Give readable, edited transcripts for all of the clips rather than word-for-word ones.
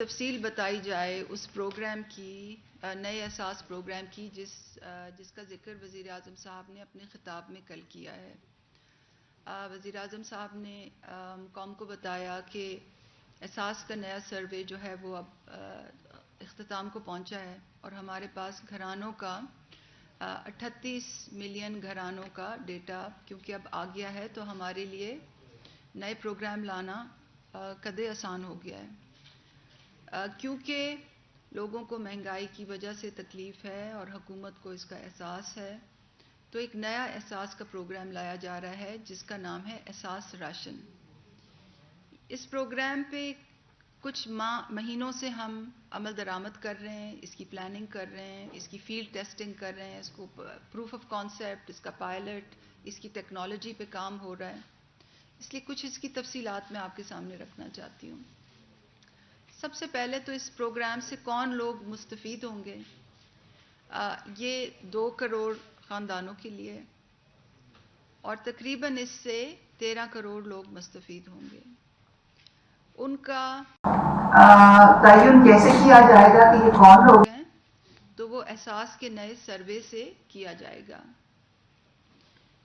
تفصیل بتائی جائے اس پروگرام کی، نئے اساس پروگرام کی جس کا ذکر وزیر اعظم صاحب نے اپنے خطاب میں کل کیا ہے۔ وزیر اعظم صاحب نے قوم کو بتایا کہ اساس کا نیا سروے جو ہے وہ اب اختتام کو پہنچا ہے اور ہمارے پاس گھرانوں کا 38 ملین گھرانوں کا ڈیٹا کیونکہ اب آ گیا ہے، تو ہمارے لیے نئے پروگرام لانا قدرے آسان ہو گیا ہے۔ کیونکہ لوگوں کو مہنگائی کی وجہ سے تکلیف ہے اور حکومت کو اس کا احساس ہے، تو ایک نیا احساس کا پروگرام لایا جا رہا ہے جس کا نام ہے احساس راشن۔ اس پروگرام پہ کچھ مہینوں سے ہم عمل درآمد کر رہے ہیں، اس کی پلاننگ کر رہے ہیں، اس کی فیلڈ ٹیسٹنگ کر رہے ہیں، اس کو پروف آف کانسیپٹ، اس کا پائلٹ، اس کی ٹیکنالوجی پہ کام ہو رہا ہے۔ اس لیے کچھ اس کی تفصیلات میں آپ کے سامنے رکھنا چاہتی ہوں۔ سب سے پہلے تو اس پروگرام سے کون لوگ مستفید ہوں گے؟ یہ 2 کروڑ خاندانوں کے لیے اور تقریباً اس سے 13 کروڑ لوگ مستفید ہوں گے۔ ان کا تعین کیسے کیا جائے گا کہ یہ کون لوگ ہیں؟ تو وہ احساس کے نئے سروے سے کیا جائے گا۔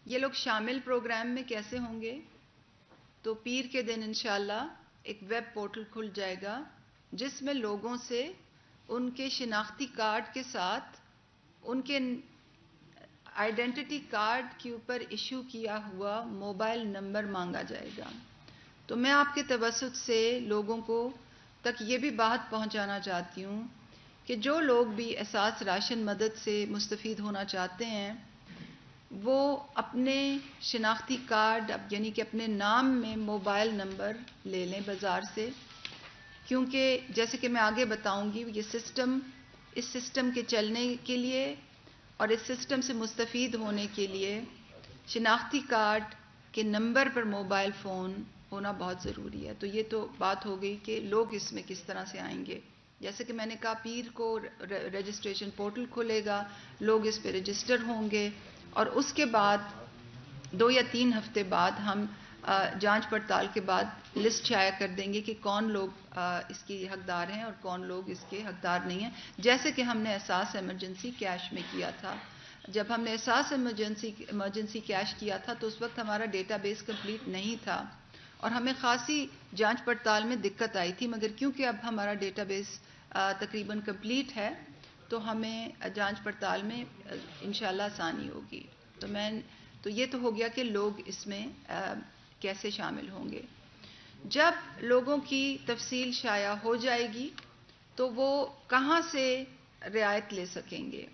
یہ لوگ شامل پروگرام میں کیسے ہوں گے؟ تو پیر کے دن انشاءاللہ ایک ویب پورٹل کھل جائے گا جس میں لوگوں سے ان کے شناختی کارڈ کے ساتھ ان کے آئیڈینٹی کارڈ کے اوپر ایشو کیا ہوا موبائل نمبر مانگا جائے گا۔ تو میں آپ کے توسط سے لوگوں کو تک یہ بھی بات پہنچانا چاہتی ہوں کہ جو لوگ بھی احساس راشن مدد سے مستفید ہونا چاہتے ہیں وہ اپنے شناختی کارڈ یعنی کہ اپنے نام میں موبائل نمبر لے لیں بازار سے، کیونکہ جیسے کہ میں آگے بتاؤں گی اس سسٹم کے چلنے کے لیے اور اس سسٹم سے مستفید ہونے کے لیے شناختی کارڈ کے نمبر پر موبائل فون ہونا بہت ضروری ہے۔ تو یہ تو بات ہو گئی کہ لوگ اس میں کس طرح سے آئیں گے۔ جیسے کہ میں نے کہا پیر کو رجسٹریشن پورٹل کھلے گا، لوگ اس پہ رجسٹر ہوں گے اور اس کے بعد 2 یا 3 ہفتے بعد ہم جانچ پڑتال کے بعد لسٹ شائع کر دیں گے کہ کون لوگ اس کی حقدار ہیں اور کون لوگ اس کے حقدار نہیں ہیں، جیسے کہ ہم نے احساس ایمرجنسی کیش میں کیا تھا۔ جب ہم نے احساس ایمرجنسی کیش کیا تھا تو اس وقت ہمارا ڈیٹا بیس کمپلیٹ نہیں تھا اور ہمیں خاصی جانچ پڑتال میں دقت آئی تھی، مگر کیونکہ اب ہمارا ڈیٹا بیس تقریباً کمپلیٹ ہے تو ہمیں جانچ پڑتال میں انشاءاللہ آسانی ہوگی۔ تو یہ تو ہو گیا کہ لوگ اس میں کیسے شامل ہوں گے۔ جب لوگوں کی تفصیل شائع ہو جائے گی تو وہ کہاں سے رعایت لے سکیں گے،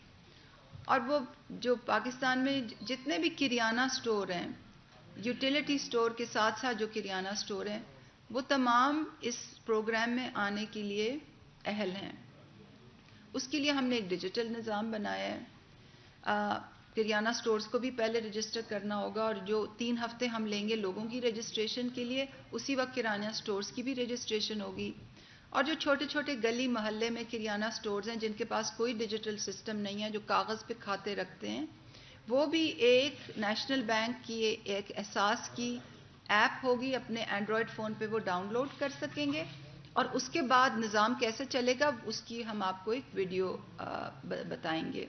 اور وہ جو پاکستان میں جتنے بھی کریانہ سٹور ہیں، یوٹیلیٹی سٹور کے ساتھ ساتھ جو کریانہ سٹور ہیں، وہ تمام اس پروگرام میں آنے کے لیے اہل ہیں۔ اس کے لیے ہم نے ایک ڈیجیٹل نظام بنایا ہے۔ کریانہ سٹورز کو بھی پہلے رجسٹر کرنا ہوگا اور جو 3 ہفتے ہم لیں گے لوگوں کی رجسٹریشن کے لیے، اسی وقت کریانہ سٹورز کی بھی رجسٹریشن ہوگی۔ اور جو چھوٹے چھوٹے گلی محلے میں کریانہ سٹورز ہیں جن کے پاس کوئی ڈیجیٹل سسٹم نہیں ہے، جو کاغذ پہ کھاتے رکھتے ہیں، وہ بھی ایک نیشنل بینک کی ایک احساس کی ایپ ہوگی، اپنے اینڈرائڈ فون پہ وہ ڈاؤن لوڈ کر سکیں گے اور اس کے بعد نظام کیسے چلے گا اس کی ہم آپ کو ایک ویڈیو بتائیں گے۔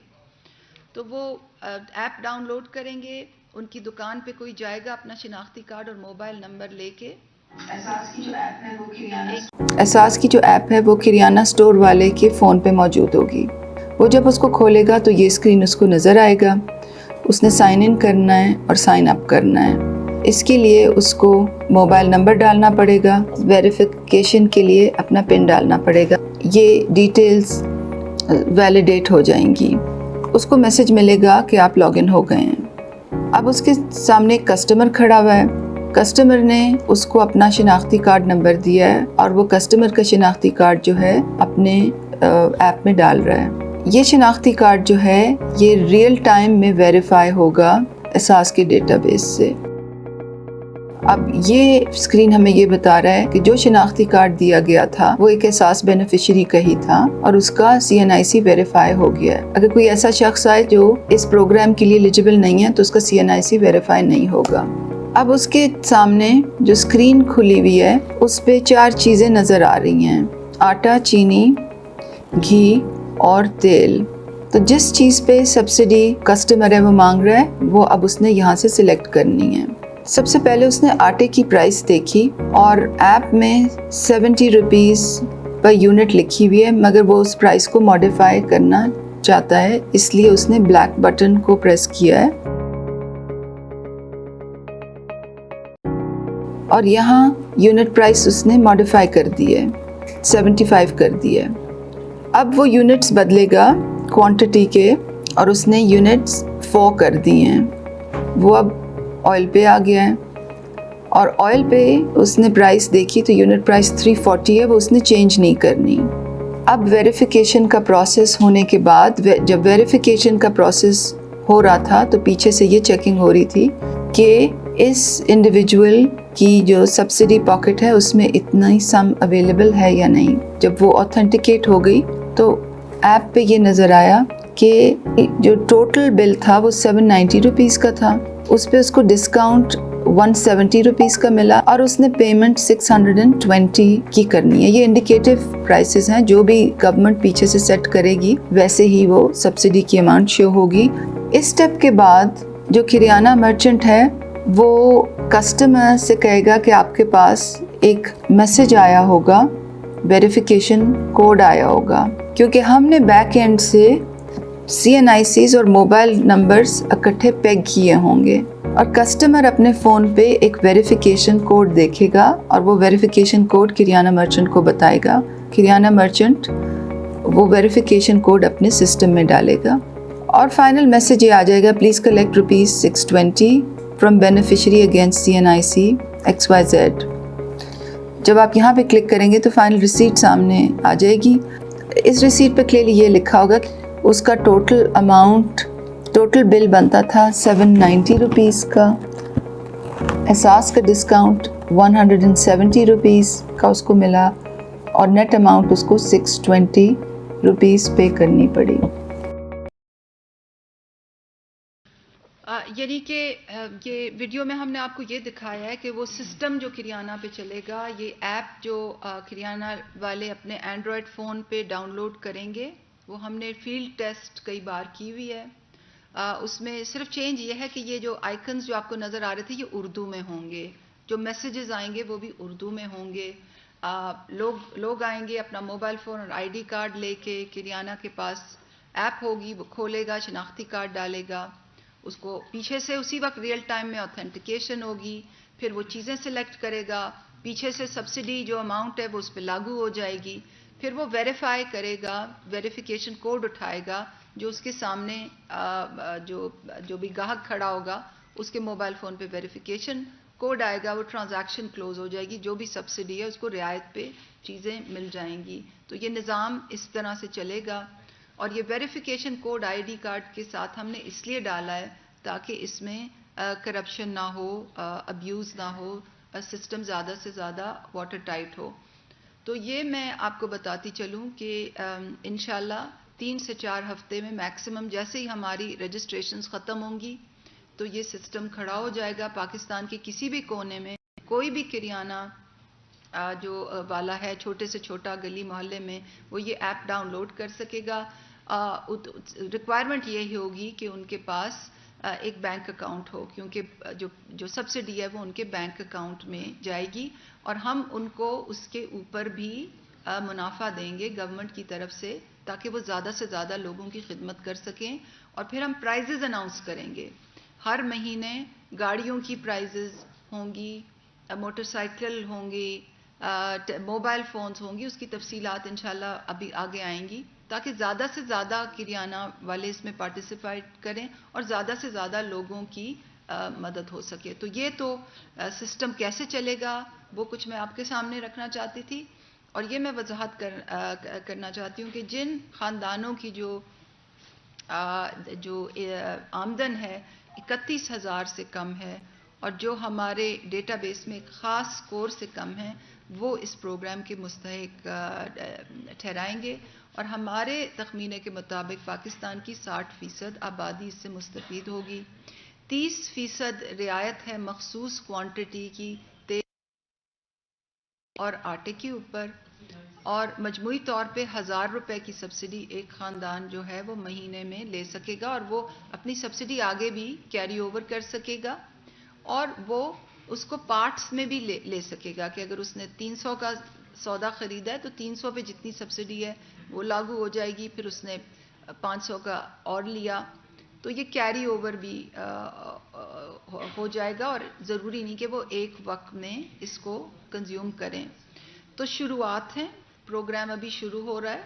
تو وہ ایپ ڈاؤن لوڈ کریں گے، ان کی دکان پہ کوئی جائے گا اپنا شناختی کارڈ اور موبائل نمبر لے کے، احساس کی جو ایپ ہے وہ کریانہ سٹور والے کے فون پہ موجود ہوگی۔ وہ جب اس کو کھولے گا تو یہ اسکرین اس کو نظر آئے گا، اس نے سائن ان کرنا ہے اور سائن اپ کرنا ہے۔ اس کے لیے اس کو موبائل نمبر ڈالنا پڑے گا، ویریفیکیشن کے لیے اپنا پن ڈالنا پڑے گا، یہ ڈیٹیلز ویلیڈیٹ ہو جائیں گی۔ اس کو میسج ملے گا کہ آپ لاگ ان ہو گئے ہیں۔ اب اس کے سامنے ایک کسٹمر کھڑا ہوا ہے، کسٹمر نے اس کو اپنا شناختی کارڈ نمبر دیا ہے اور وہ کسٹمر کا شناختی کارڈ جو ہے اپنے ایپ میں ڈال رہا ہے۔ یہ شناختی کارڈ جو ہے یہ ریئل ٹائم میں ویریفائی ہوگا احساس کے ڈیٹا بیس سے۔ اب یہ اسکرین ہمیں یہ بتا رہا ہے کہ جو شناختی کارڈ دیا گیا تھا وہ ایک احساس بینیفیشری کا ہی تھا اور اس کا CNIC ویریفائی ہو گیا ہے۔ اگر کوئی ایسا شخص آئے جو اس پروگرام کے لیے ایلیجیبل نہیں ہے تو اس کا CNIC ویریفائی نہیں ہوگا۔ اب اس کے سامنے جو اسکرین کھلی ہوئی ہے اس پہ 4 چیزیں نظر آ رہی ہیں۔ आटा, चीनी, घी और तेल। तो जिस चीज़ पे सब्सिडी कस्टमर है वो मांग रहा है, वो अब उसने यहाँ से सिलेक्ट करनी है। सबसे पहले उसने आटे की प्राइस देखी और ऐप में 70 रुपीज़ पर यूनिट लिखी हुई है, मगर वो उस प्राइस को मॉडिफाई करना चाहता है, इसलिए उसने ब्लैक बटन को प्रेस किया है और यहाँ यूनिट प्राइस उसने मॉडिफाई कर दी है, 75 कर दी है। अब वो यूनिट्स बदलेगा क्वांटिटी के और उसने यूनिट्स 4 कर दिए हैं। वो अब ऑयल पे आ गया है और ऑयल पे उसने प्राइस देखी तो यूनिट प्राइस 340 है, वो उसने चेंज नहीं करनी। अब वेरिफिकेशन का प्रोसेस होने के बाद, जब वेरिफिकेशन का प्रोसेस हो रहा था तो पीछे से ये चेकिंग हो रही थी कि इस इंडिविजुअल की जो सब्सिडी पॉकेट है उसमें इतना ही सम अवेलेबल है या नहीं। जब वो ऑथेंटिकेट हो गई तो ऐप पे ये नज़र आया कि जो टोटल बिल था वो 790 रुपीज़ का था, उस पे उसको डिस्काउंट 170 रुपीज़ का मिला और उसने पेमेंट 620 की करनी है। ये इंडिकेटिव प्राइसेस हैं, जो भी गवर्नमेंट पीछे से सेट करेगी वैसे ही वो सब्सिडी की अमाउंट शो होगी। इस स्टेप के बाद जो किराना मर्चेंट है वो कस्टमर से कहेगा कि आपके पास एक मैसेज आया होगा, वेरिफिकेशन कोड आया होगा, क्योंकि हमने बैक एंड से CNICs और मोबाइल नंबर्स इकट्ठे पेग किए होंगे और कस्टमर अपने फ़ोन पे एक वेरिफिकेशन कोड देखेगा और वो वेरिफिकेशन कोड किराना मर्चेंट को बताएगा। किराना मर्चेंट वो वेरिफिकेशन कोड अपने सिस्टम में डालेगा और फाइनल मैसेज ये आ जाएगा, please collect ₹620 from beneficiary against CNIC XYZ। जब आप यहाँ पे क्लिक करेंगे तो फाइनल रिसीट सामने आ जाएगी। इस रिसीट पे क्लियरली ये लिखा होगा कि उसका टोटल बिल बनता था 790 रुपीज़ का, एहसास का डिस्काउंट 170 रुपीज़ का उसको मिला और नेट अमाउंट उसको 620 रुपीज़ पे करनी पड़ी। यानी कि ये वीडियो में हमने आपको ये दिखाया है कि वो सिस्टम जो किराना पे चलेगा, ये ऐप जो किराना वाले अपने एंड्रॉयड फ़ोन पे डाउनलोड करेंगे, वो हमने फील्ड टेस्ट कई बार की हुई है। उसमें सिर्फ चेंज ये है कि ये जो आइकन्स जो आपको नज़र आ रहे थे ये उर्दू में होंगे, जो मैसेजेस आएंगे वो भी उर्दू में होंगे। लोग आएंगे अपना मोबाइल फ़ोन और ID कार्ड लेके, किराना के पास ऐप होगी, वो खोलेगा, शनाख्ती कार्ड डालेगा, उसको पीछे से उसी वक्त रियल टाइम में ऑथेंटिकेशन होगी, फिर वो चीज़ें सिलेक्ट करेगा, पीछे से सब्सिडी जो अमाउंट है वो उस पर लागू हो जाएगी, फिर वो वेरीफाई करेगा, वेरिफिकेशन कोड उठाएगा जो उसके सामने जो भी ग्राहक खड़ा होगा उसके मोबाइल फ़ोन पे वेरिफिकेशन कोड आएगा, वो ट्रांजैक्शन क्लोज हो जाएगी, जो भी सब्सिडी है उसको रियायत पे चीज़ें मिल जाएंगी। तो ये निज़ाम इस तरह से चलेगा और ये वेरिफिकेशन कोड ID कार्ड के साथ हमने इसलिए डाला है ताकि इसमें करप्शन ना हो, अब्यूज़ ना हो, सिस्टम ज़्यादा से ज़्यादा वाटर टाइट हो। तो ये मैं आपको बताती चलूँ कि इंशाल्लाह 3 से 4 हफ्ते में मैक्सिमम जैसे ही हमारी रजिस्ट्रेशंस ख़त्म होंगी तो ये सिस्टम खड़ा हो जाएगा। पाकिस्तान के किसी भी कोने में कोई भी किराना जो वाला है, छोटे से छोटा गली मोहल्ले में, वो ये ऐप डाउनलोड कर सकेगा। रिक्वायरमेंट यही होगी कि उनके पास एक बैंक अकाउंट हो, क्योंकि जो सब्सिडी है वो उनके बैंक अकाउंट में जाएगी और हम उनको उसके ऊपर भी मुनाफा देंगे गवर्नमेंट की तरफ से, ताकि वो ज़्यादा से ज़्यादा लोगों की खिदमत कर सकें। और फिर हम प्राइजेज़ अनाउंस करेंगे, हर महीने गाड़ियों की प्राइजेज़ होंगी, मोटरसाइकिल होंगी, मोबाइल फ़ोन्स होंगी, उसकी तफसीलात इंशाल्लाह अभी आगे आएंगी, ताकि ज़्यादा से ज़्यादा किराना वाले इसमें पार्टिसिपेट करें और ज़्यादा से ज़्यादा लोगों की मदद हो सके। तो ये तो सिस्टम कैसे चलेगा वो कुछ मैं आपके सामने रखना चाहती थी। और ये मैं वजाहत करना चाहती हूँ कि जिन ख़ानदानों की जो आमदन है 31,000 से कम है और जो हमारे डेटाबेस में एक ख़ास स्कोर से कम है, वो इस प्रोग्राम के मुस्तहिक ठहराएंगे। और हमारे तखमीने के मुताबिक पाकिस्तान की 60% आबादी इससे मुस्तफ़ीद होगी। 30% रियायत है मखसूस क्वांटिटी की اور آٹے کے اوپر، اور مجموعی طور پہ 1000 روپے کی سبسڈی ایک خاندان جو ہے وہ مہینے میں لے سکے گا، اور وہ اپنی سبسڈی آگے بھی کیری اوور کر سکے گا، اور وہ اس کو پارٹس میں بھی لے سکے گا کہ اگر اس نے 300 کا سودا خریدا ہے تو 300 پہ جتنی سبسڈی ہے وہ لاگو ہو جائے گی، پھر اس نے 500 کا اور لیا تو یہ کیری اوور بھی ہو جائے گا، اور ضروری نہیں کہ وہ ایک وقت میں اس کو کنزیوم کریں۔ تو شروعات ہیں، پروگرام ابھی شروع ہو رہا ہے،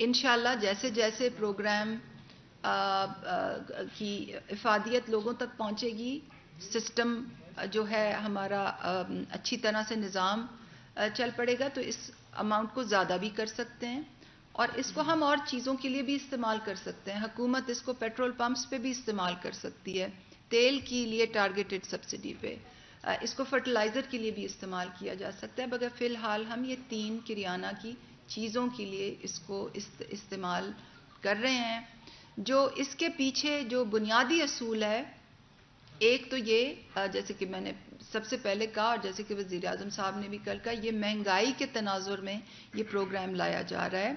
انشاءاللہ جیسے جیسے پروگرام کی افادیت لوگوں تک پہنچے گی، سسٹم جو ہے ہمارا اچھی طرح سے نظام چل پڑے گا، تو اس اماؤنٹ کو زیادہ بھی کر سکتے ہیں، اور اس کو ہم اور چیزوں کے لیے بھی استعمال کر سکتے ہیں۔ حکومت اس کو پیٹرول پمپس پہ بھی استعمال کر سکتی ہے، تیل کے لیے ٹارگیٹڈ سبسڈی پہ، اس کو فرٹیلائزر کے لیے بھی استعمال کیا جا سکتا ہے، مگر فی الحال ہم یہ 3 کریانہ کی چیزوں کے لیے اس کو استعمال کر رہے ہیں۔ جو اس کے پیچھے جو بنیادی اصول ہے، ایک تو یہ جیسے کہ میں نے سب سے پہلے کہا، اور جیسے کہ وزیر اعظم صاحب نے بھی کل کہا، یہ مہنگائی کے تناظر میں یہ پروگرام لایا جا رہا ہے،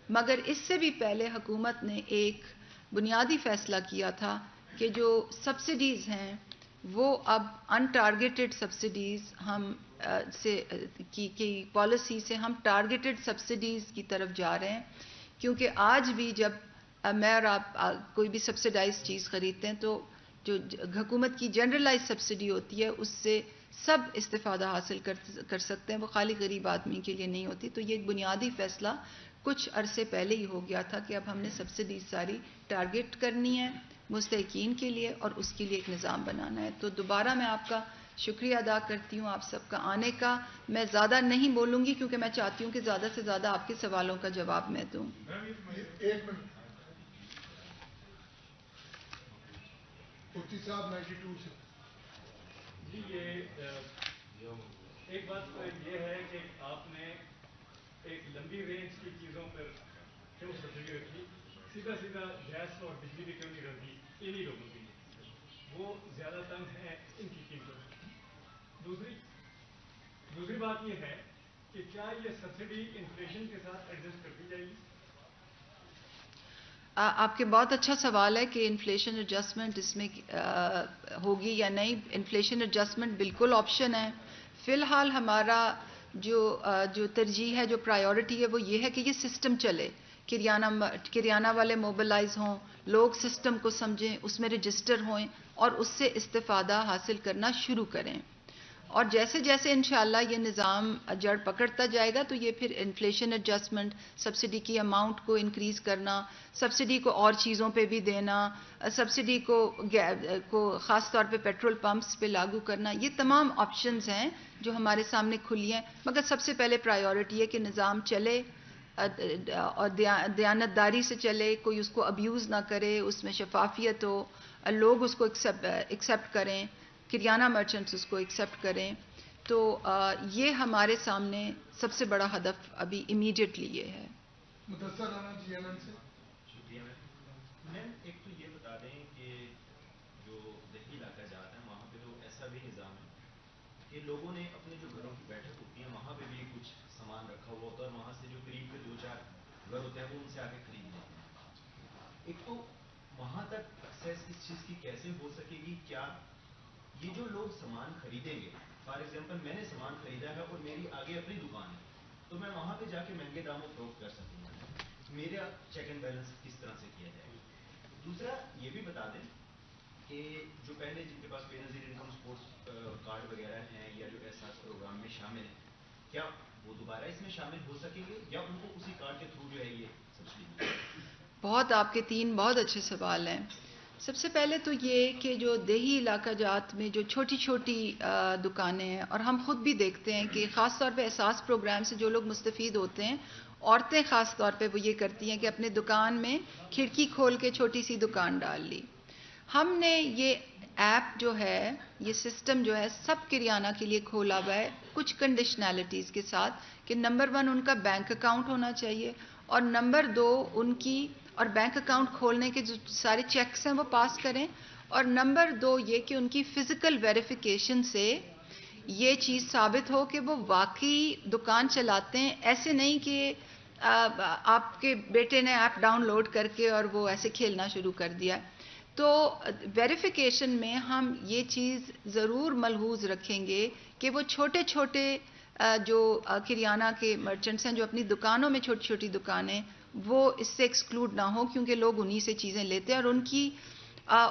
مگر اس سے بھی پہلے حکومت نے ایک بنیادی فیصلہ کیا تھا کہ جو سبسڈیز ہیں وہ اب ان ٹارگیٹڈ سبسڈیز ہم کی پالیسی سے ہم ٹارگیٹڈ سبسڈیز کی طرف جا رہے ہیں، کیونکہ آج بھی جب میں اور آپ کوئی بھی سبسڈائز چیز خریدتے ہیں تو جو حکومت کی جنرلائز سبسڈی ہوتی ہے اس سے سب استفادہ حاصل کر سکتے ہیں، وہ خالی غریب آدمی کے لیے نہیں ہوتی۔ تو یہ ایک بنیادی فیصلہ کچھ عرصے پہلے ہی ہو گیا تھا کہ اب ہم نے سبسڈی ساری ٹارگیٹ کرنی ہے مستحقین کے لیے، اور اس کے لیے ایک نظام بنانا ہے۔ تو دوبارہ میں آپ کا شکریہ ادا کرتی ہوں آپ سب کا آنے کا۔ میں زیادہ نہیں بولوں گی کیونکہ میں چاہتی ہوں کہ زیادہ سے زیادہ آپ کے سوالوں کا جواب میں دوں۔ مفتی صاحب 92 سے جی، یہ ایک بات تو یہ ہے کہ آپ نے ایک لمبی رینج کی چیزوں پر کیوں سبسڈی رکھی، سیدھا سیدھا گیس اور بجلی کی کیوں نہیں رکھ دی انہی لوگوں کے لیے، وہ زیادہ تنگ ہیں ان کی قیمتوں۔ دوسری بات یہ ہے کہ کیا یہ سبسڈی انفلیشن کے ساتھ ایڈجسٹ کر دی جائے گی؟ آپ کے بہت اچھا سوال ہے کہ انفلیشن ایڈجسٹمنٹ اس میں ہوگی یا نہیں۔ انفلیشن ایڈجسٹمنٹ بالکل آپشن ہے۔ فی الحال ہمارا جو ترجیح ہے، جو پرائیورٹی ہے وہ یہ ہے کہ یہ سسٹم چلے، کریانہ والے موبلائز ہوں، لوگ سسٹم کو سمجھیں، اس میں رجسٹر ہوئیں اور اس سے استفادہ حاصل کرنا شروع کریں، اور جیسے جیسے انشاءاللہ یہ نظام جڑ پکڑتا جائے گا تو یہ پھر انفلیشن ایڈجسٹمنٹ، سبسڈی کی اماؤنٹ کو انکریز کرنا، سبسڈی کو اور چیزوں پہ بھی دینا، سبسڈی کو خاص طور پہ پیٹرول پمپس پہ لاگو کرنا، یہ تمام آپشنز ہیں جو ہمارے سامنے کھلی ہیں، مگر سب سے پہلے پرائیورٹی ہے کہ نظام چلے اور دیانتداری سے چلے، کوئی اس کو ابیوز نہ کرے، اس میں شفافیت ہو، لوگ اس کو ایکسیپٹ کریں، کریانہ مرچنٹس اس کو ایکسیپٹ کریں۔ تو یہ ہمارے سامنے سب سے بڑا ہدف ابھی امیڈیٹلی یہ ہے۔ مدثر رانا جی این این سے شکریہ میم، ایک تو یہ بتا دیں کہ جو دیہی علاقہ جات ہیں وہاں پہ تو ایسا بھی نظام ہے کہ لوگوں نے اپنے جو گھروں کی بیٹھک ہوتی ہیں وہاں پہ بھی کچھ سامان رکھا ہوا ہوتا ہے، اور وہاں سے جو قریب کے 2-4 گھر ہوتے ہیں وہ ان سے آ کے خرید لیتے ہیں۔ ایک تو وہاں تک ایکسیس اس چیز کی کیسے ہو سکے گی؟ کیا یہ جو لوگ سامان خریدیں گے، فار ایگزامپل میں نے سامان خریدا ہے اور میری آگے اپنی دکان ہے، تو میں وہاں پہ جا کے مہنگے داموں فروخت کر سکوں گا، میرا چیک اینڈ بیلنس کس طرح سے کیا جائے گا؟ دوسرا یہ بھی بتا دیں کہ جو پہلے جن کے پاس بے نظیر انکم سپورٹس کارڈ وغیرہ ہیں یا جو احساس پروگرام میں شامل ہیں، کیا وہ دوبارہ اس میں شامل ہو سکیں گے یا ان کو اسی کارڈ کے تھرو جو ہے یہ سبسڈی ملے گی؟ بہت آپ کے 3 بہت اچھے سوال ہیں۔ سب سے پہلے تو یہ کہ جو دیہی علاقہ جات میں جو چھوٹی چھوٹی دکانیں ہیں، اور ہم خود بھی دیکھتے ہیں کہ خاص طور پہ احساس پروگرام سے جو لوگ مستفید ہوتے ہیں، عورتیں خاص طور پہ وہ یہ کرتی ہیں کہ اپنے دکان میں کھڑکی کھول کے چھوٹی سی دکان ڈال لی۔ ہم نے یہ ایپ جو ہے، یہ سسٹم جو ہے سب کریانہ کے لیے کھولا ہوا ہے، کچھ کنڈیشنالٹیز کے ساتھ کہ نمبر 1 ان کا بینک اکاؤنٹ ہونا چاہیے، اور نمبر 2 ان کی اور بینک اکاؤنٹ کھولنے کے جو سارے چیکس ہیں وہ پاس کریں، اور نمبر 2 یہ کہ ان کی فزیکل ویریفیکیشن سے یہ چیز ثابت ہو کہ وہ واقعی دکان چلاتے ہیں. ایسے نہیں کہ آپ کے بیٹے نے ایپ ڈاؤن لوڈ کر کے اور وہ ایسے کھیلنا شروع کر دیا. تو ویریفیکیشن میں ہم یہ چیز ضرور ملحوظ رکھیں گے کہ وہ چھوٹے چھوٹے جو کریانہ کے مرچنٹس ہیں جو اپنی دکانوں میں چھوٹی چھوٹی دکانیں وہ اس سے ایکسکلوڈ نہ ہو, کیونکہ لوگ انہی سے چیزیں لیتے ہیں. اور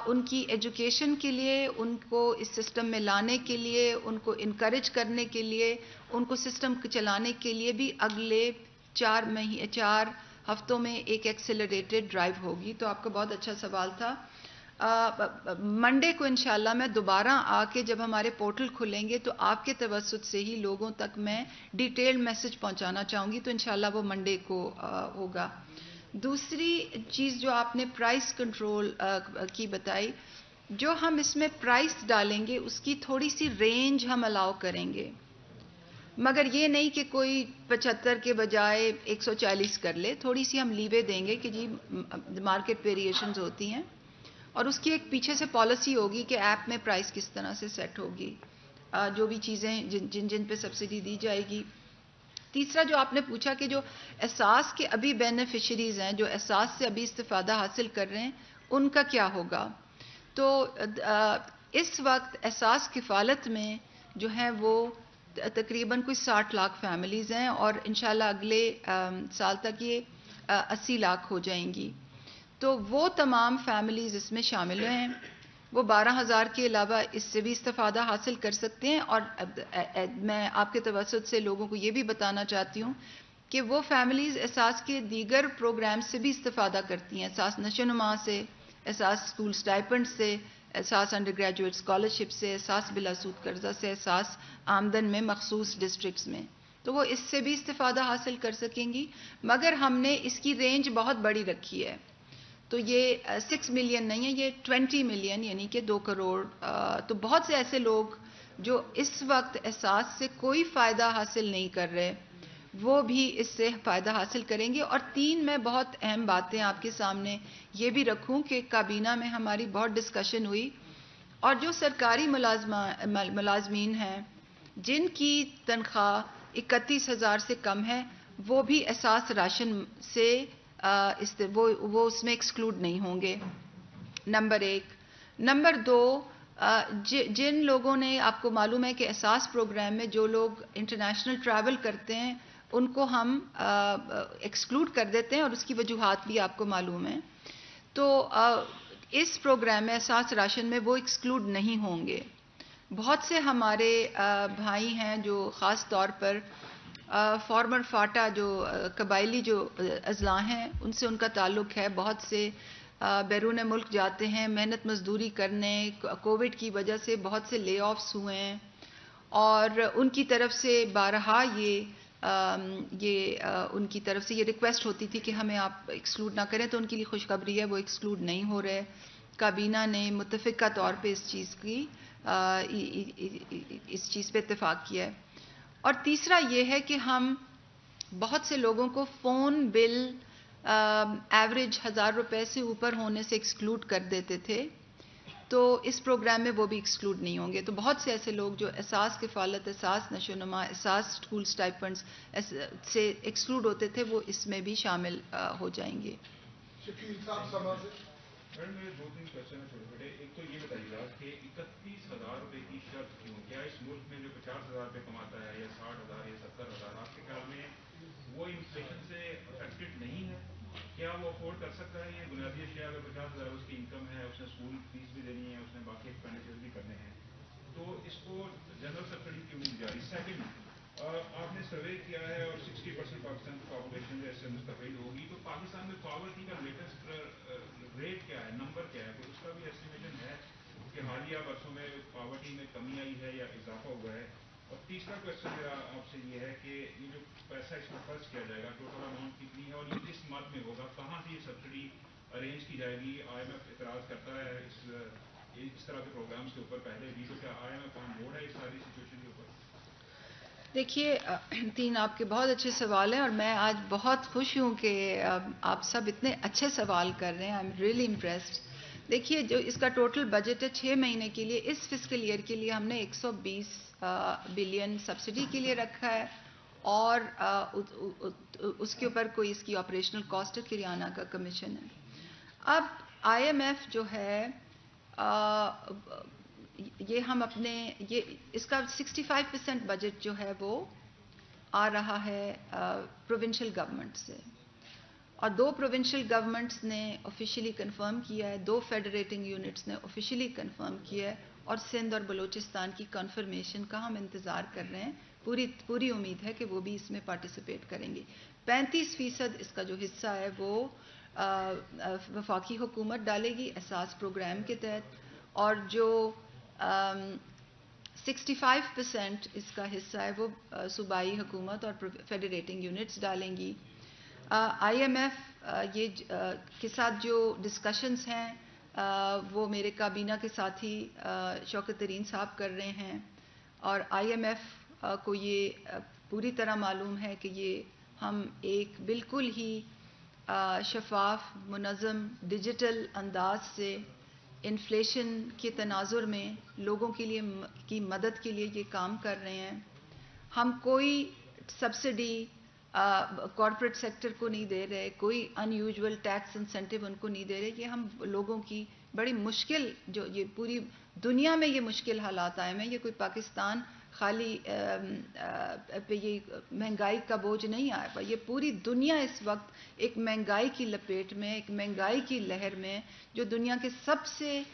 ان کی ایجوکیشن کے لیے, ان کو اس سسٹم میں لانے کے لیے, ان کو انکریج کرنے کے لیے, ان کو سسٹم چلانے کے لیے بھی اگلے 4 ہفتوں میں ایک ایکسیلریٹڈ ڈرائیو ہوگی. تو آپ کا بہت اچھا سوال تھا. منڈے کو انشاءاللہ میں دوبارہ آ کے جب ہمارے پورٹل کھلیں گے تو آپ کے توسط سے ہی لوگوں تک میں ڈیٹیل میسج پہنچانا چاہوں گی, تو انشاءاللہ وہ منڈے کو ہوگا. دوسری چیز جو آپ نے پرائس کنٹرول کی بتائی, جو ہم اس میں پرائس ڈالیں گے اس کی تھوڑی سی رینج ہم الاؤ کریں گے, مگر یہ نہیں کہ کوئی 75 کے بجائے 140 کر لے. تھوڑی سی ہم لیوے دیں گے کہ جی مارکیٹ ویریشنز ہوتی ہیں, اور اس کی ایک پیچھے سے پالیسی ہوگی کہ ایپ میں پرائس کس طرح سے سیٹ ہوگی, جو بھی چیزیں جن پہ سبسڈی دی جائے گی. تیسرا جو آپ نے پوچھا کہ جو احساس کے ابھی بینیفیشریز ہیں, جو احساس سے ابھی استفادہ حاصل کر رہے ہیں, ان کا کیا ہوگا. تو اس وقت احساس کفالت میں جو ہیں وہ تقریباً کوئی 60 لاکھ فیملیز ہیں, اور انشاءاللہ اگلے سال تک یہ 80 لاکھ ہو جائیں گی. تو وہ تمام فیملیز اس میں شامل ہیں, وہ 12,000 کے علاوہ اس سے بھی استفادہ حاصل کر سکتے ہیں. اور میں آپ کے توسط سے لوگوں کو یہ بھی بتانا چاہتی ہوں کہ وہ فیملیز احساس کے دیگر پروگرام سے بھی استفادہ کرتی ہیں, احساس نشوونما سے, احساس اسکول اسٹائپنڈ سے, احساس انڈر گریجویٹ اسکالرشپ سے, احساس بلا سود قرضہ سے, احساس آمدن میں مخصوص ڈسٹرکٹس میں, تو وہ اس سے بھی استفادہ حاصل کر سکیں گی. مگر ہم نے اس کی رینج بہت بڑی رکھی ہے, تو یہ 6 ملین نہیں ہے, یہ 20 ملین یعنی کہ 2 کروڑ. تو بہت سے ایسے لوگ جو اس وقت احساس سے کوئی فائدہ حاصل نہیں کر رہے وہ بھی اس سے فائدہ حاصل کریں گے. اور 3 میں بہت اہم باتیں آپ کے سامنے یہ بھی رکھوں کہ کابینہ میں ہماری بہت ڈسکشن ہوئی, اور جو سرکاری ملازمین ہیں جن کی تنخواہ 31,000 سے کم ہے وہ بھی احساس راشن سے وہ اس میں ایکسکلوڈ نہیں ہوں گے. نمبر 1. نمبر 2, جن لوگوں نے, آپ کو معلوم ہے کہ احساس پروگرام میں جو لوگ انٹرنیشنل ٹریول کرتے ہیں ان کو ہم ایکسکلوڈ کر دیتے ہیں, اور اس کی وجوہات بھی آپ کو معلوم ہیں. تو اس پروگرام میں احساس راشن میں وہ ایکسکلوڈ نہیں ہوں گے. بہت سے ہمارے بھائی ہیں جو خاص طور پر فارمر فاٹا جو قبائلی جو اضلاع ہیں ان سے ان کا تعلق ہے, بہت سے بیرون ملک جاتے ہیں محنت مزدوری کرنے, کووڈ کی وجہ سے بہت سے لے آفس ہوئے ہیں, اور ان کی طرف سے بارہا ان کی طرف سے یہ ریکویسٹ ہوتی تھی کہ ہمیں آپ ایکسکلوڈ نہ کریں. تو ان کے لیے خوشخبری ہے, وہ ایکسکلوڈ نہیں ہو رہے. کابینہ نے متفقہ طور پہ اس چیز پہ اتفاق کیا ہے. اور تیسرا یہ ہے کہ ہم بہت سے لوگوں کو فون بل ایوریج 1,000 روپے سے اوپر ہونے سے ایکسکلوڈ کر دیتے تھے, تو اس پروگرام میں وہ بھی ایکسکلوڈ نہیں ہوں گے. تو بہت سے ایسے لوگ جو احساس کفالت, احساس نشوونما, احساس اسکول اسٹائپنڈز سے ایکسکلوڈ ہوتے تھے وہ اس میں بھی شامل ہو جائیں گے. شکیل صاحب سما سے. میڈم میرے 2-3 کوشچن ہیں چھوٹے چھوٹے. ایک تو یہ بتائیے گا کہ 31,000 روپے کی شرط کیوں؟ کیا اس ملک میں جو 50,000 روپے کماتا ہے یا 60,000 یا 70,000 آپ کے خیال میں وہ انفلیشن سے افیکٹڈ نہیں ہے؟ کیا وہ افورڈ کر سکتا ہے یہ بنیادی اشیاء؟ اگر 50,000 اس کی انکم ہے, اس نے اسکول فیس بھی دینی ہے, اس نے باقی ایکسپینڈیچر بھی کرنے ہیں, تو اس کو جنرل سبسڈی کیوں نہیں دی جا رہی؟ سیکنڈ, آپ نے سروے کیا ہے اور 60% پاکستان کی پاپولیشن جو اس سے مستفید ہوگی, تو پاکستان میں پاورٹی کا لیٹسٹ ریٹ کیا ہے, نمبر کیا ہے, تو اس کا بھی ایسٹیمیشن ہے کہ حالیہ برسوں میں پاورٹی میں کمی آئی ہے یا اضافہ ہوا ہے؟ اور تیسرا کوشچن میرا آپ سے یہ ہے کہ یہ جو پیسہ اس میں خرچ کیا جائے گا ٹوٹل اماؤنٹ کتنی ہے, اور یہ کس مد میں ہوگا, کہاں سے یہ سبسڈی ارینج کی جائے گی؟ IMF اعتراض کرتا ہے اس طرح کے پروگرامز کے اوپر پہلے بھی, تو کیا IMF آن بورڈ ہے اس ساری سچویشن کے اوپر؟ دیکھیے 3 آپ کے بہت اچھے سوال ہیں, اور میں آج بہت خوش ہوں کہ آپ سب اتنے اچھے سوال کر رہے ہیں. I am really impressed. دیکھیے جو اس کا ٹوٹل بجٹ ہے 6 مہینے کے لیے, اس فسکل ایئر کے لیے ہم نے 120 बिलियन सब्सिडी के लिए रखा है और उसके ऊपर कोई इसकी ऑपरेशनल कॉस्ट किरियाना का कमीशन है। अब IMF जो है ये हम अपने ये इसका 65% बजट जो है वो आ रहा है प्रोविंशियल गवर्नमेंट से, और 2 प्रोविंशियल गवर्नमेंट्स ने ऑफिशियली कंफर्म किया है, 2 फेडरेटिंग यूनिट्स ने ऑफिशियली कंफर्म किया है, और सिंध और बलूचिस्तान की कंफर्मेशन का हम इंतज़ार कर रहे हैं। पूरी उम्मीद है कि वो भी इसमें पार्टिसिपेट करेंगे। 35% इसका जो हिस्सा है वो वफाकी हुकूमत डालेगी एहसास प्रोग्राम के तहत, और जो 65% इसका हिस्सा है वो सूबाई हुकूमत और फेडरेटिंग यूनिट्स डालेंगी। IMF ये के साथ जो डिस्कशंस हैं वो मेरे काबीना के साथी शौकत तरीन साहब कर रहे हैं, और IMF को ये पूरी तरह मालूम है कि ये हम एक बिल्कुल ही शफाफ, मुनज़्ज़म, डिजिटल अंदाज से इन्फ्लेशन के तनाजुर में लोगों के लिए की मदद के लिए ये काम कर रहे हैं। हम कोई सब्सिडी कॉरपोरेट सेक्टर को नहीं दे रहे, कोई अनयूजुअल टैक्स इंसेंटिव उनको नहीं दे रहे। ये हम लोगों की बड़ी मुश्किल, जो ये पूरी दुनिया में ये मुश्किल हालात आए हैं, ये कोई पाकिस्तान खाली पे ये महंगाई का बोझ नहीं आया पर ये पूरी दुनिया इस वक्त एक महंगाई की लपेट में, एक महंगाई की लहर में, जो दुनिया के सबसे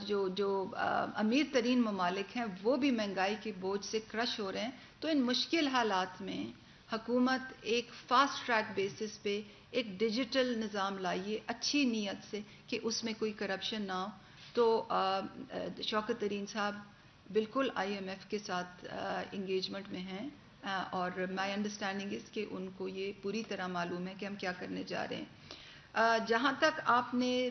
जो अमीर तरीन ममालिक हैं वो भी महंगाई के बोझ से क्रश हो रहे हैं। तो इन मुश्किल हालात में हुकूमत एक फास्ट ट्रैक बेसिस पे एक डिजिटल निज़ाम लाइए अच्छी नीयत से कि उसमें कोई करप्शन ना हो। तो शौकत तरीन साहब बिल्कुल IMF के साथ इंगेजमेंट में हैं, और माय अंडरस्टैंडिंग इस कि उनको ये पूरी तरह मालूम है कि हम क्या करने जा रहे हैं। जहाँ तक आपने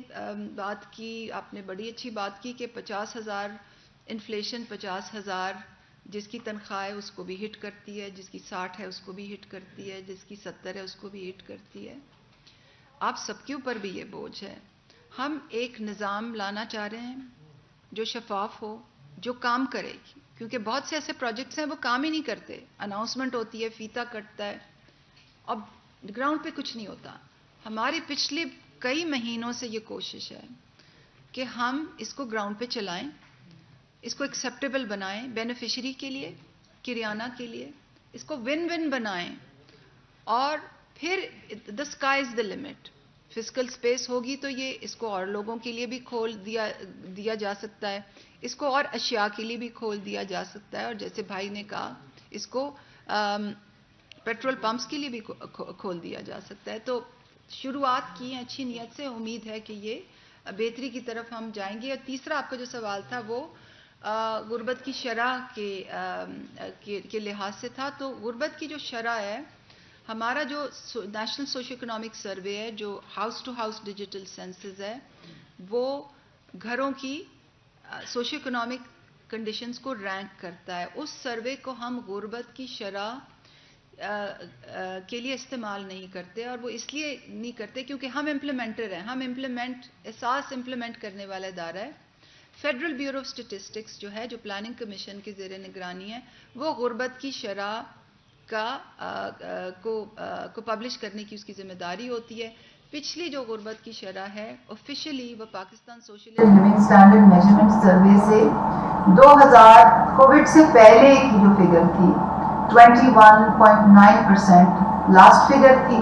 बात की, आपने बड़ी अच्छी बात की कि 50,000 इन्फ्लेशन 50,000 जिसकी तनख्वाह है उसको भी हिट करती है, जिसकी 60 है उसको भी हिट करती है, जिसकी 70 है उसको भी हिट करती है। आप सबके ऊपर भी ये बोझ है। हम एक निज़ाम लाना चाह रहे हैं जो शफाफ हो, जो काम करे, क्योंकि बहुत से ऐसे प्रोजेक्ट्स हैं वो काम ही नहीं करते। अनाउंसमेंट होती है, फीता कटता है, अब ग्राउंड पे कुछ नहीं होता। हमारी पिछले कई महीनों से ये कोशिश है कि हम इसको ग्राउंड पे चलाएं, इसको एक्सेप्टेबल बनाएं बेनिफिशियरी के लिए, किरियाना के लिए, इसको विन विन बनाएं, और फिर the sky is the limit. Physical space होगी तो ये इसको और लोगों के लिए भी खोल दिया जा सकता है, इसको और अशिया के लिए भी खोल दिया जा सकता है, और जैसे भाई ने कहा इसको पेट्रोल पंप्स के लिए भी खोल दिया जा सकता है। तो शुरुआत की है अच्छी नीयत से, उम्मीद है कि ये बेहतरी की तरफ हम जाएंगे। और तीसरा आपका जो सवाल था वो गुर्बत की शरह के लिहाज से था। तो गुर्बत की जो शरह है, हमारा जो नेशनल सोशो इकोनॉमिक सर्वे है, जो house to house digital census है, वो घरों की सोशो इकोनॉमिक कंडीशंस को रैंक करता है। उस सर्वे को हम गुर्बत की शरह के लिए इस्तेमाल नहीं करते, और वो इसलिए नहीं करते क्योंकि हम इम्प्लीमेंटर हैं। हम एहसास इम्प्लीमेंट करने वाला इदारा है। फेडरल ब्यूरो ऑफ स्टेटिस्टिक्स जो है, जो प्लानिंग कमीशन के ज़ेरे निगरानी है, वो गुर्बत की शरह को पब्लिश करने की उसकी जिम्मेदारी होती है। पिछली जो गुर्बत की शरह है ऑफिशियली वो Pakistan social living standard measurement survey से 2000 कोविड से पहले की जो फिगर थी 21.9% लास्ट फिगर थी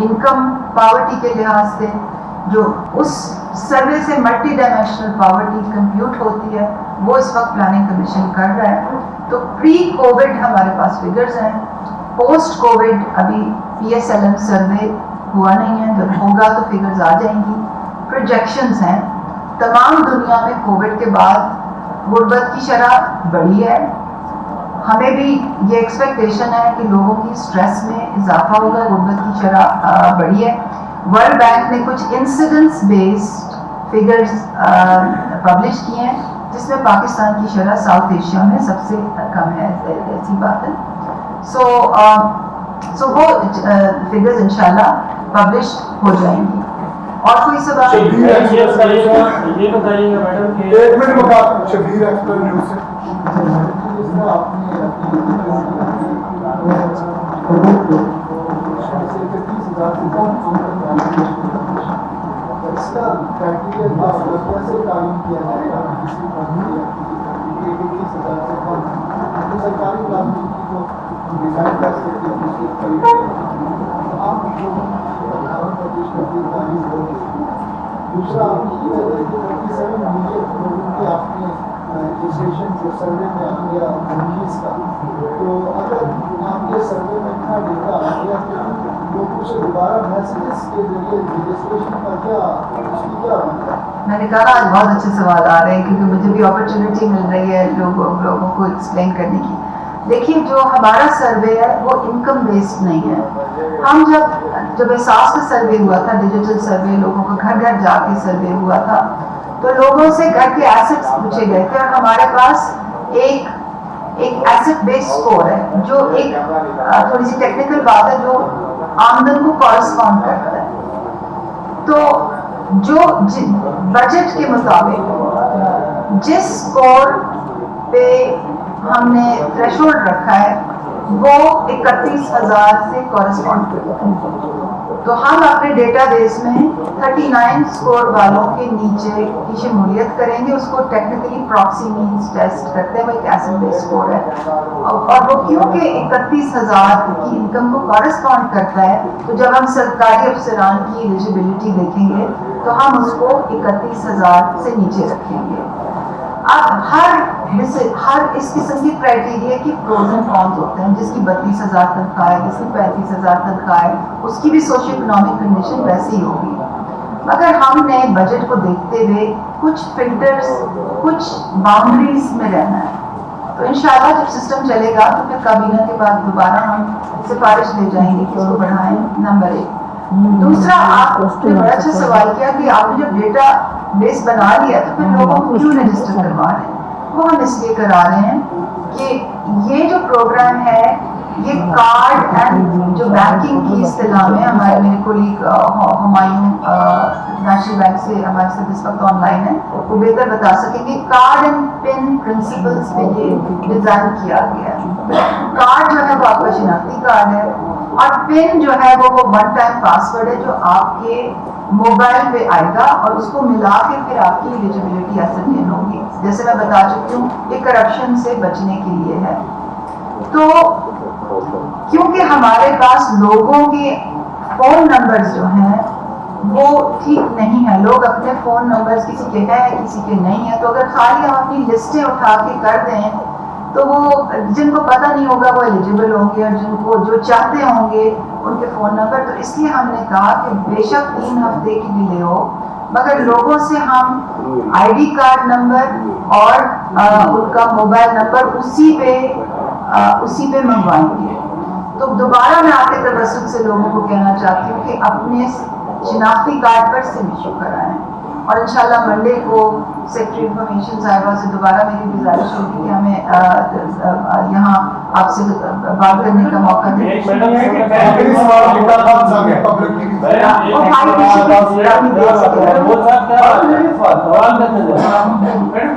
इनकम पावर्टी के लिहाज से, जो उस सर्वे से मल्टी डायमेंशनल पावर्टी कंप्यूट होती है, वो इस वक्त प्लानिंग कमीशन कर रहा है। तो प्री कोविड हमारे पास फिगर्स हैं, पोस्ट कोविड अभी PSLM सर्वे हुआ नहीं है, जब होगा तो फिगर्स आ जाएंगी। प्रोजेक्शंस हैं, तमाम दुनिया में कोविड के बाद गुर्बत की शरह बढ़ी है। हमें भी ये एक्सपेक्टेशन है कि लोगों की स्ट्रेस में इजाफा होगा, गुर्बत की शरह बढ़ी है। वर्ल्ड बैंक ने कुछ इंसिडेंस बेस्ड फिगर्स पब्लिश किए हैं, जिसमें पाकिस्तान की शरह साउथ एशिया में सबसे कम है, ऐसी बात है। सो वो फिगर्स इंशाल्लाह पब्लिश हो जाएंगी। और कोई सवाल? ये बताइएगा मैडम कि 1 मिनट शबीर एक्सपर्ट न्यूज़ से जिस तरह आपने अपनी 31,000 से कम आमदनी वाले इसका क्राइटेरिया कैसे तालीम किया जाएगा किसी कंपनी या किसी कंपनी के 31,000 से कम तो सरकारी मुलाजमिन की जो डिजाइन कर सकती है उसके करीब आप लोगों प्रदेश में तालीम होगी। दूसरा आपकी ये है कि 37 मिलियन लोगों के आपने रजिस्ट्रेशन जो सर्वे में आ गया 19 का, तो अगर आपके सर्वे में इतना डेटा आ गया तो लोगों से दोबारा मैसेजेस के जरिए रजिस्ट्रेशन का क्या उसकी क्या होगा? मैंने कहा आज बहुत अच्छे सवाल आ रहे हैं क्योंकि मुझे भी अपॉर्चुनिटी मिल रही है लोगों को एक्सप्लेन करने की। देखिए, जो हमारा सर्वे है वो इनकम बेस्ड नहीं है। हम जब एहसास का सर्वे हुआ था, डिजिटल सर्वे, लोगों को घर घर जाके सर्वे हुआ था, तो लोगों से घर के एसेट्स पूछे गए थे और हमारे पास एक एसेट बेस्ड स्कोर है जो एक थोड़ी सी टेक्निकल बात है जो आमदन को कॉरस्पॉन्ड करता है। तो जो बजट के मुताबिक जिस स्कोर पे हमने थ्रेशोल्ड रखा है वो 31,000 से कॉरस्पॉन्ड करता है। तो हम अपने डेटाबेस में 39 स्कोर वालों के नीचे की शमूलियत करेंगे। उसको टेक्निकली प्रॉक्सी मींस टेस्ट करते हैं, वो एक एसिड बेस्ड स्कोर है और वो क्योंकि 31,000 की इनकम को कॉरस्पॉन्ड करता है, तो जब हम सरकारी अफसरान की एलिजिबिलिटी देखेंगे तो हम उसको 31,000 से नीचे रखेंगे। अब हर इस किस्म की क्राइटेरिया की प्रोज एंड कॉन्स होते हैं। जिसकी 32,000 तनख्वाह है, जिसकी 35,000 तनख्वाह है, उसकी भी सोशियो इकोनॉमिक कंडीशन वैसी ही होगी। मगर हमने बजट को देखते हुए कुछ फिल्टर्स, कुछ बाउंड्रीज में रहना है। तो इंशाल्लाह जब सिस्टम चलेगा तो फिर काबीना के बाद दोबारा हम सिफारिश ले जाएंगे कि उसको बढ़ाएं, नंबर 1। दूसरा, आपने बड़ा अच्छा सवाल किया कि आपने जब डेटा बेस बना लिया तो फिर लोगों को क्यों रजिस्टर करवा रहे हैं। वो हम इसलिए करा रहे हैं कि ये जो प्रोग्राम है ये कार्ड एंड जो बैंकिंग की इस्तेलाह में हमारे मेरे कोलीग हुमायूं नेशनल बैंक से हमारे साथ इस वक्त ऑनलाइन है, वो बेहतर बता सकेंगे। कार्ड एंड पिन प्रिंसिपल्स पे ये डिजाइन किया गया है। कार्ड जो है वो आपका शिनाख्ती कार्ड है और पिन जो है वो वन टाइम पासवर्ड है जो आपके मोबाइल पे आएगा और उसको मिला के फिर आपकी एलिजिबिलिटी असरटेन होगी। जैसे मैं बता चुकी हूँ, ये करप्शन से बचने के लिए है। तो क्योंकि हमारे पास लोगों के फोन नंबर्स जो हैं वो ठीक नहीं है, लोग अपने फोन नंबर्स किसी के हैं किसी के नहीं है, तो अगर खाली हम अपनी लिस्टें उठा के कर दें तो वो जिनको पता नहीं होगा वो एलिजिबल होंगे और जिनको जो चाहते होंगे उनके फ़ोन नंबर। तो इसलिए हमने कहा कि बेशक 3 हफ्ते की डिले हो मगर लोगों से हम आईडी कार्ड नंबर और उनका मोबाइल नंबर उसी पे मंगवाएंगे। तो दोबारा मैं आपके तबस्सुम से लोगों को कहना चाहती हूँ कि अपने शिनाख्ती कार्ड पर सिम इशू कराएं और इंशाल्लाह मंडे को सेक्रेटरी इंफॉर्मेशन साहिबा से दोबारा मेरी गुजारिश होगी कि हमें यहाँ आपसे बात करने का मौका दें।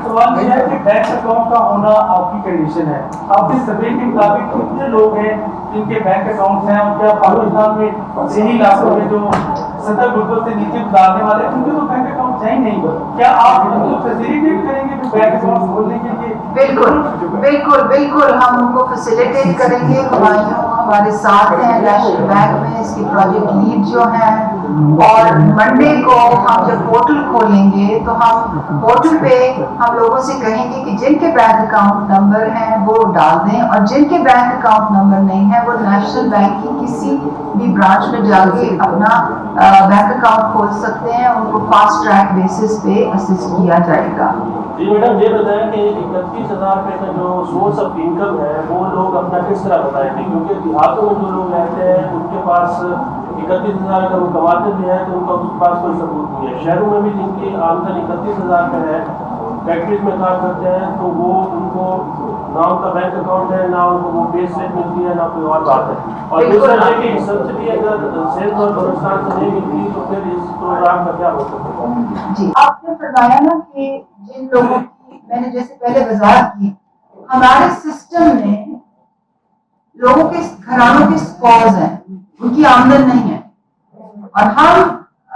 सवाल यह है कि बैंक अकाउंट का होना आपकी कंडीशन है। आपके सर्वे के मुताबिक कितने लोग हैं जिनके बैंक अकाउंट हैं और क्या पाकिस्तान में सही इलाकों में जो 70 गुर्बत से नीचे गुजारने वाले उनके तो बैंक अकाउंट है ही नहीं, क्या आप उनको फैसिलिटेट करेंगे तो बैंक अकाउंट खोलने के लिए? बिल्कुल हम उनको फैसिलिटेट करेंगे। हमारे साथ हैं नेशनल बैंक में इसकी प्रोजेक्ट लीड जो हैं और मंडे को हम जब पोर्टल खोलेंगे तो हम पोर्टल पे हम लोगों से कहेंगे कि जिनके बैंक अकाउंट नंबर हैं वो डाल दें और जिनके बैंक अकाउंट नंबर नहीं है वो नेशनल बैंक की किसी भी ब्रांच में जाके अपना बैंक अकाउंट खोल सकते हैं। उनको फास्ट ट्रैक बेसिस पे असिस्ट किया जाएगा। जी मैडम, ये बताएं कि 31,000 रुपये का जो सोर्स ऑफ इनकम है वो लोग अपना किस तरह बताएंगे, क्योंकि देहातों में जो लोग रहते हैं उनके पास 31,000 अगर वो कमाते भी हैं तो उनका उसके पास कोई सबूत नहीं है। शहरों में भी जिनकी आमदन 31,000 पे है, फैक्ट्रीज में काम करते हैं, तो वो उनको ना उनका बैंक अकाउंट है, ना उनको वो पे स्लिप मिलती है, ना कोई और बात है। और दूसरा ये कि सब्सिडी अगर सिंध और बलूचिस्तान से नहीं मिलती तो फिर इस प्रोग्राम का क्या हो सकता है? जी, आपने बताया ना कि जिन लोगों की मैंने जैसे पहले वजाहत की हमारे सिस्टम में लोगों के घरानों के स्कोर्स हैं, उनकी आमदन नहीं है, और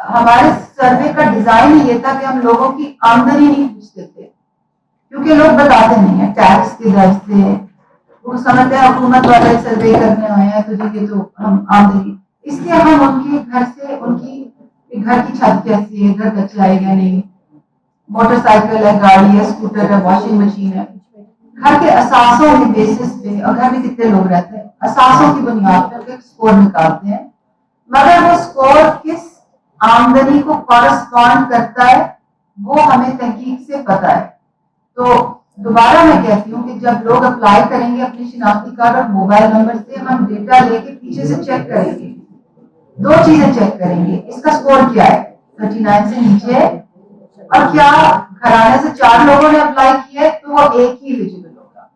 हमारे सर्वे का डिजाइन ये था कि हम लोगों की आमदनी नहीं पूछते थे, क्योंकि लोग बताते नहीं है टैक्स के दर से, वो समझते हैं हुकूमत वाले सर्वे करने आए हैं तो जी ये तो हम आमदनी, इसलिए हम उनके घर से, उनकी घर की छत कैसी है, घर कच्चा है या नहीं, मोटरसाइकिल है, गाड़ी है, स्कूटर है, वॉशिंग मशीन है, घर के असासों के बेसिस पे, और घर में कितने लोग रहते हैं, असासों की बुनियाद पर एक स्कोर निकालते हैं, मगर वो स्कोर किस आमदनी को कॉरस्पॉन्ड करता है वो हमें तहकीक से पता है। तो दोबारा मैं कहती हूँ कि जब लोग अप्लाई करेंगे अपने शिनाख्ती कार्ड और मोबाइल नंबर से, हम डेटा लेके पीछे से चेक करेंगे, दो चीजें चेक करेंगे, इसका स्कोर क्या है, 39 से नीचे है, और क्या घराने से 4 लोगों ने अप्लाई किया है तो वो एक ही एलिजिबल होगा।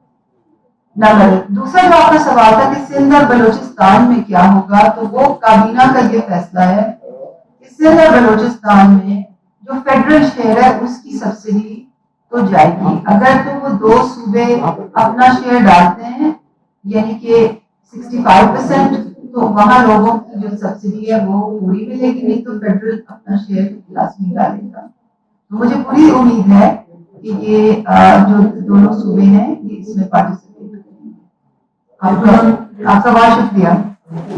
नंबर 1। दूसरा जो आपका सवाल था कि सिंध और बलूचिस्तान में क्या होगा, तो वो काबीना का ये फैसला है कि सिंध और बलूचिस्तान में जो फेडरल शेयर है उसकी सब्सिडी तो जाएगी। अगर तो वो 2 सूबे अपना शेयर डालते हैं यानी कि 65%, तो वहां लोगों की जो सब्सिडी है वो पूरी मिलेगी, नहीं तो फेडरल अपना शेयर लाजमी डालेगा। तो मुझे पूरी उम्मीद है कि ये जो दोनों सूबे हैं ये इसमें पार्टिसिपेट करेंगे। आपका बहुत शुक्रिया।